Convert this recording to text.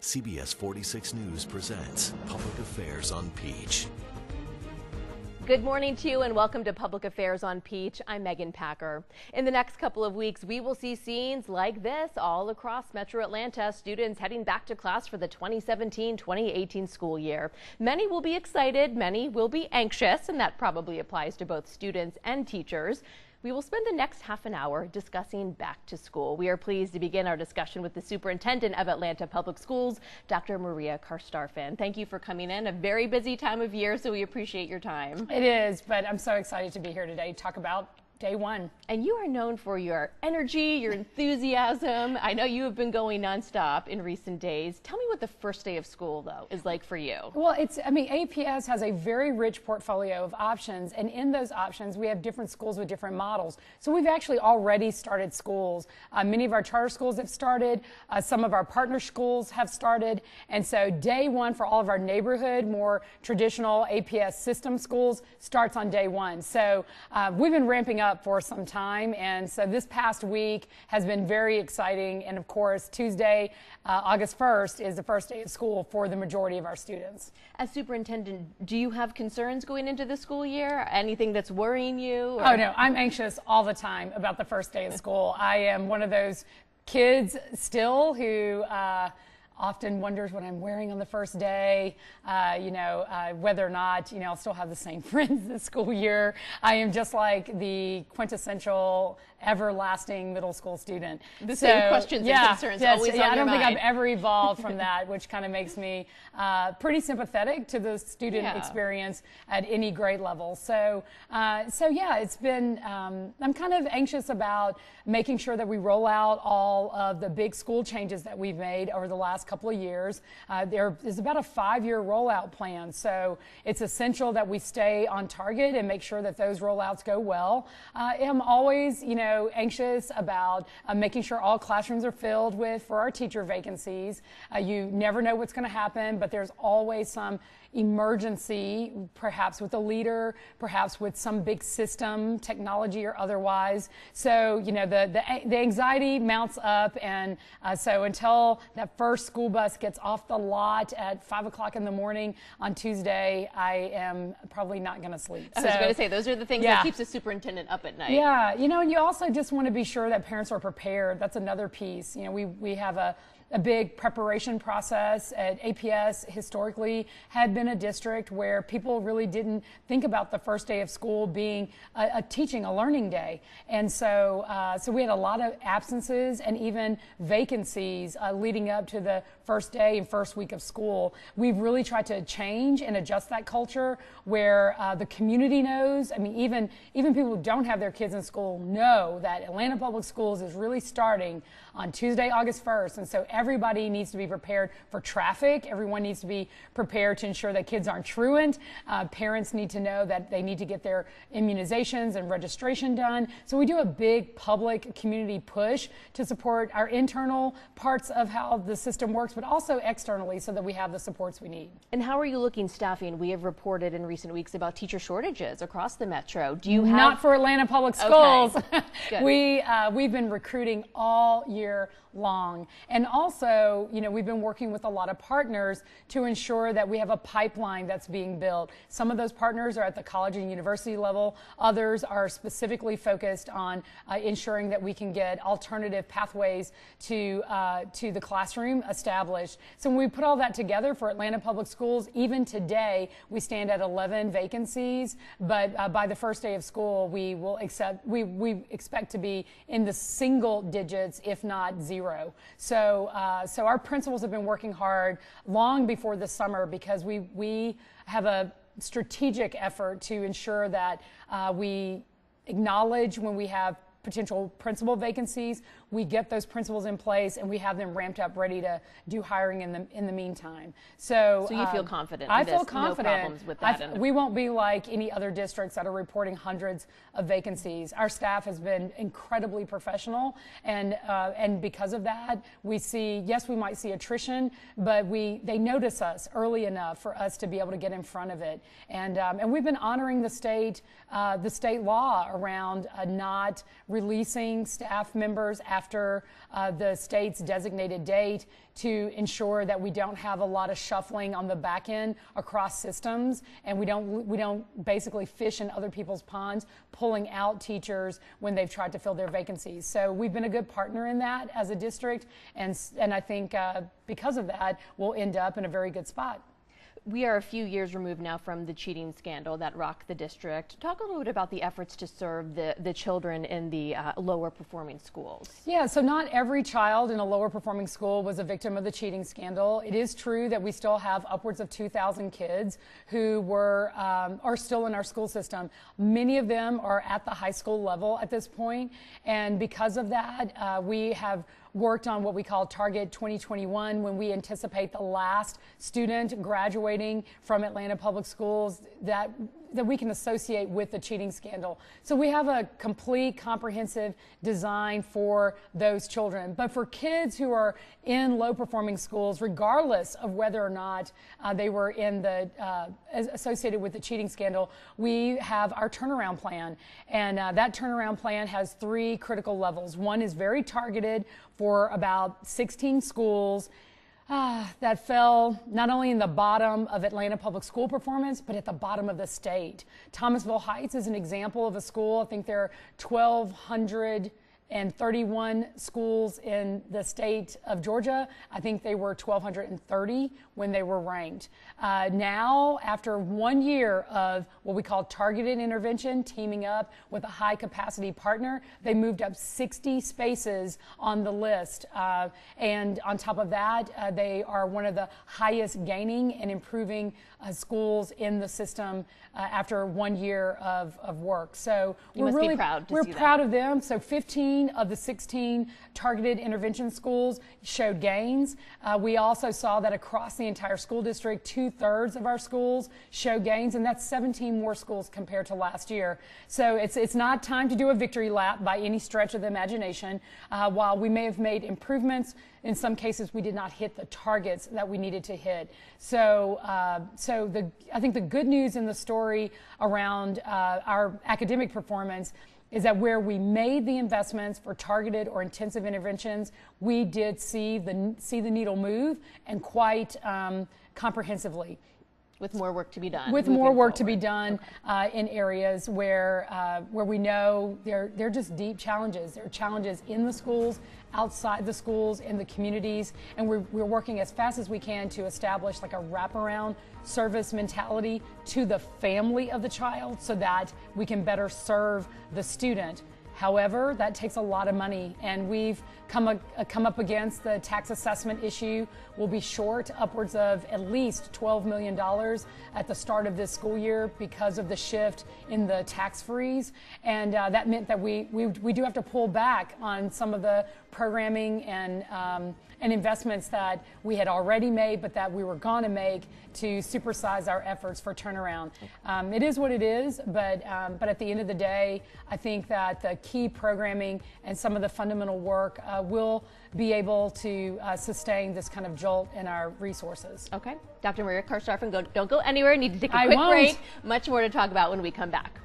CBS 46 News presents Public Affairs on Peach. Good morning to you and welcome to Public Affairs on Peach. I'm Megan Packer. In the next couple of weeks, we will see scenes like this all across Metro Atlanta, students heading back to class for the 2017-2018 school year. Many will be excited, many will be anxious, and that probably applies to both students and teachers. We will spend the next half an hour discussing back to school. We are pleased to begin our discussion with the superintendent of Atlanta Public Schools, Dr. Maria Karstafen. Thank you for coming in. A very busy time of year, so we appreciate your time. It is, but I'm so excited to be here today to talk about day one. And you are known for your energy, your enthusiasm. I know you have been going nonstop in recent days. Tell me what the first day of school, though, is like for you. Well, APS has a very rich portfolio of options, and in those options, we have different schools with different models. So we've actually already started schools. Many of our charter schools have started. Some of our partner schools have started. And so day one for all of our neighborhood, more traditional APS system schools starts on day one. So we've been ramping up for some time, and so this past week has been very exciting. And of course, Tuesday, August 1st is the first day of school for the majority of our students. As superintendent, do you have concerns going into the school year? Anything that's worrying you? Oh no, I'm anxious all the time about the first day of school. I am one of those kids still who often wonders what I'm wearing on the first day, whether or not, I'll still have the same friends this school year. I am just like the quintessential everlasting middle school student. The same questions and concerns always on your I don't think mind. I've ever evolved from that, which kind of makes me pretty sympathetic to the student experience at any grade level. So yeah, it's been, I'm kind of anxious about making sure that we roll out all of the big school changes that we've made over the last couple of years. There is about a 5-year rollout plan, so it's essential that we stay on target and make sure that those rollouts go well. I'm always, anxious about making sure all classrooms are filled for our teacher vacancies. You never know what's going to happen, but there's always some emergency, perhaps with a leader, perhaps with some big system, technology or otherwise. So, the anxiety mounts up, and so until that first school bus gets off the lot at 5 o'clock in the morning on Tuesday, I am probably not going to sleep. I was going to say, those are the things that keeps the superintendent up at night. Yeah, and you also just want to be sure that parents are prepared. That's another piece. We have a big preparation process at APS. Historically had been a district where people really didn't think about the first day of school being a learning day. And so we had a lot of absences and even vacancies leading up to the first day and first week of school. We've really tried to change and adjust that culture where the community knows. Even people who don't have their kids in school know that Atlanta Public Schools is really starting on Tuesday, August 1st. And so everybody needs to be prepared for traffic. Everyone needs to be prepared to ensure that kids aren't truant. Parents need to know that they need to get their immunizations and registration done. So we do a big public community push to support our internal parts of how the system works, but also externally so that we have the supports we need. And how are you looking staffing? We have reported in recent weeks about teacher shortages across the metro. Do you have? Not for Atlanta Public Schools. Okay. We've been recruiting all year long. And also, we've been working with a lot of partners to ensure that we have a pipeline that's being built. Some of those partners are at the college and university level. Others are specifically focused on ensuring that we can get alternative pathways to the classroom established. So when we put all that together for Atlanta Public Schools, even today, we stand at 11 vacancies, but by the first day of school, we expect to be in the single digits, if not zero. So our principals have been working hard long before the summer because we have a strategic effort to ensure that we acknowledge when we have potential principal vacancies. We get those principals in place and we have them ramped up, ready to do hiring in the meantime. So you feel confident? I feel confident. No problems with that. We won't be like any other districts that are reporting hundreds of vacancies. Our staff has been incredibly professional, and because of that, we see, yes, we might see attrition, but they notice us early enough for us to be able to get in front of it. And we've been honoring the state law around not releasing staff members after after the state's designated date to ensure that we don't have a lot of shuffling on the back end across systems, and we don't basically fish in other people's ponds, pulling out teachers when they've tried to fill their vacancies. So we've been a good partner in that as a district, and I think because of that, we'll end up in a very good spot. We are a few years removed now from the cheating scandal that rocked the district. Talk a little bit about the efforts to serve the children in the lower performing schools. Yeah, so not every child in a lower performing school was a victim of the cheating scandal. It is true that we still have upwards of 2,000 kids who are still in our school system. Many of them are at the high school level at this point, and because of that, we have worked on what we call Target 2021, when we anticipate the last student graduating from Atlanta Public Schools that we can associate with the cheating scandal. So we have a complete, comprehensive design for those children. But for kids who are in low-performing schools, regardless of whether or not they were in the associated with the cheating scandal, we have our turnaround plan. And that turnaround plan has 3 critical levels. One is very targeted for about 16 schools that fell not only in the bottom of Atlanta public school performance, but at the bottom of the state. Thomasville Heights is an example of a school. I think there are 1,231 schools in the state of Georgia. I think they were 1,230 when they were ranked. Now, after 1 year of what we call targeted intervention, teaming up with a high capacity partner, they moved up 60 spaces on the list. And on top of that, they are one of the highest gaining and improving schools in the system after 1 year of work. So we're really proud to see that. We're proud of them. So 15 of the 16 targeted intervention schools showed gains. We also saw that across the entire school district, 2/3 of our schools show gains, and that's 17 more schools compared to last year. So it's not time to do a victory lap by any stretch of the imagination. While we may have made improvements, in some cases we did not hit the targets that we needed to hit. So I think the good news in the story around our academic performance is that where we made the investments for targeted or intensive interventions, we did see the needle move, and quite comprehensively. With more work to be done. With more work to be done in areas where we know there are just deep challenges. There are challenges in the schools, outside the schools, in the communities, and we're working as fast as we can to establish like a wraparound service mentality to the family of the child so that we can better serve the student. However, that takes a lot of money, and we've come up against the tax assessment issue. We'll be short upwards of at least $12 million at the start of this school year because of the shift in the tax freeze, and that meant that we do have to pull back on some of the programming and investments that we had already made, but that we were going to make to supersize our efforts for turnaround. It is what it is, but at the end of the day, I think that the key programming and some of the fundamental work will be able to sustain this kind of jolt in our resources. Okay. Dr. Maria Karstafen, don't go anywhere. Need to take a quick break. Much more to talk about when we come back.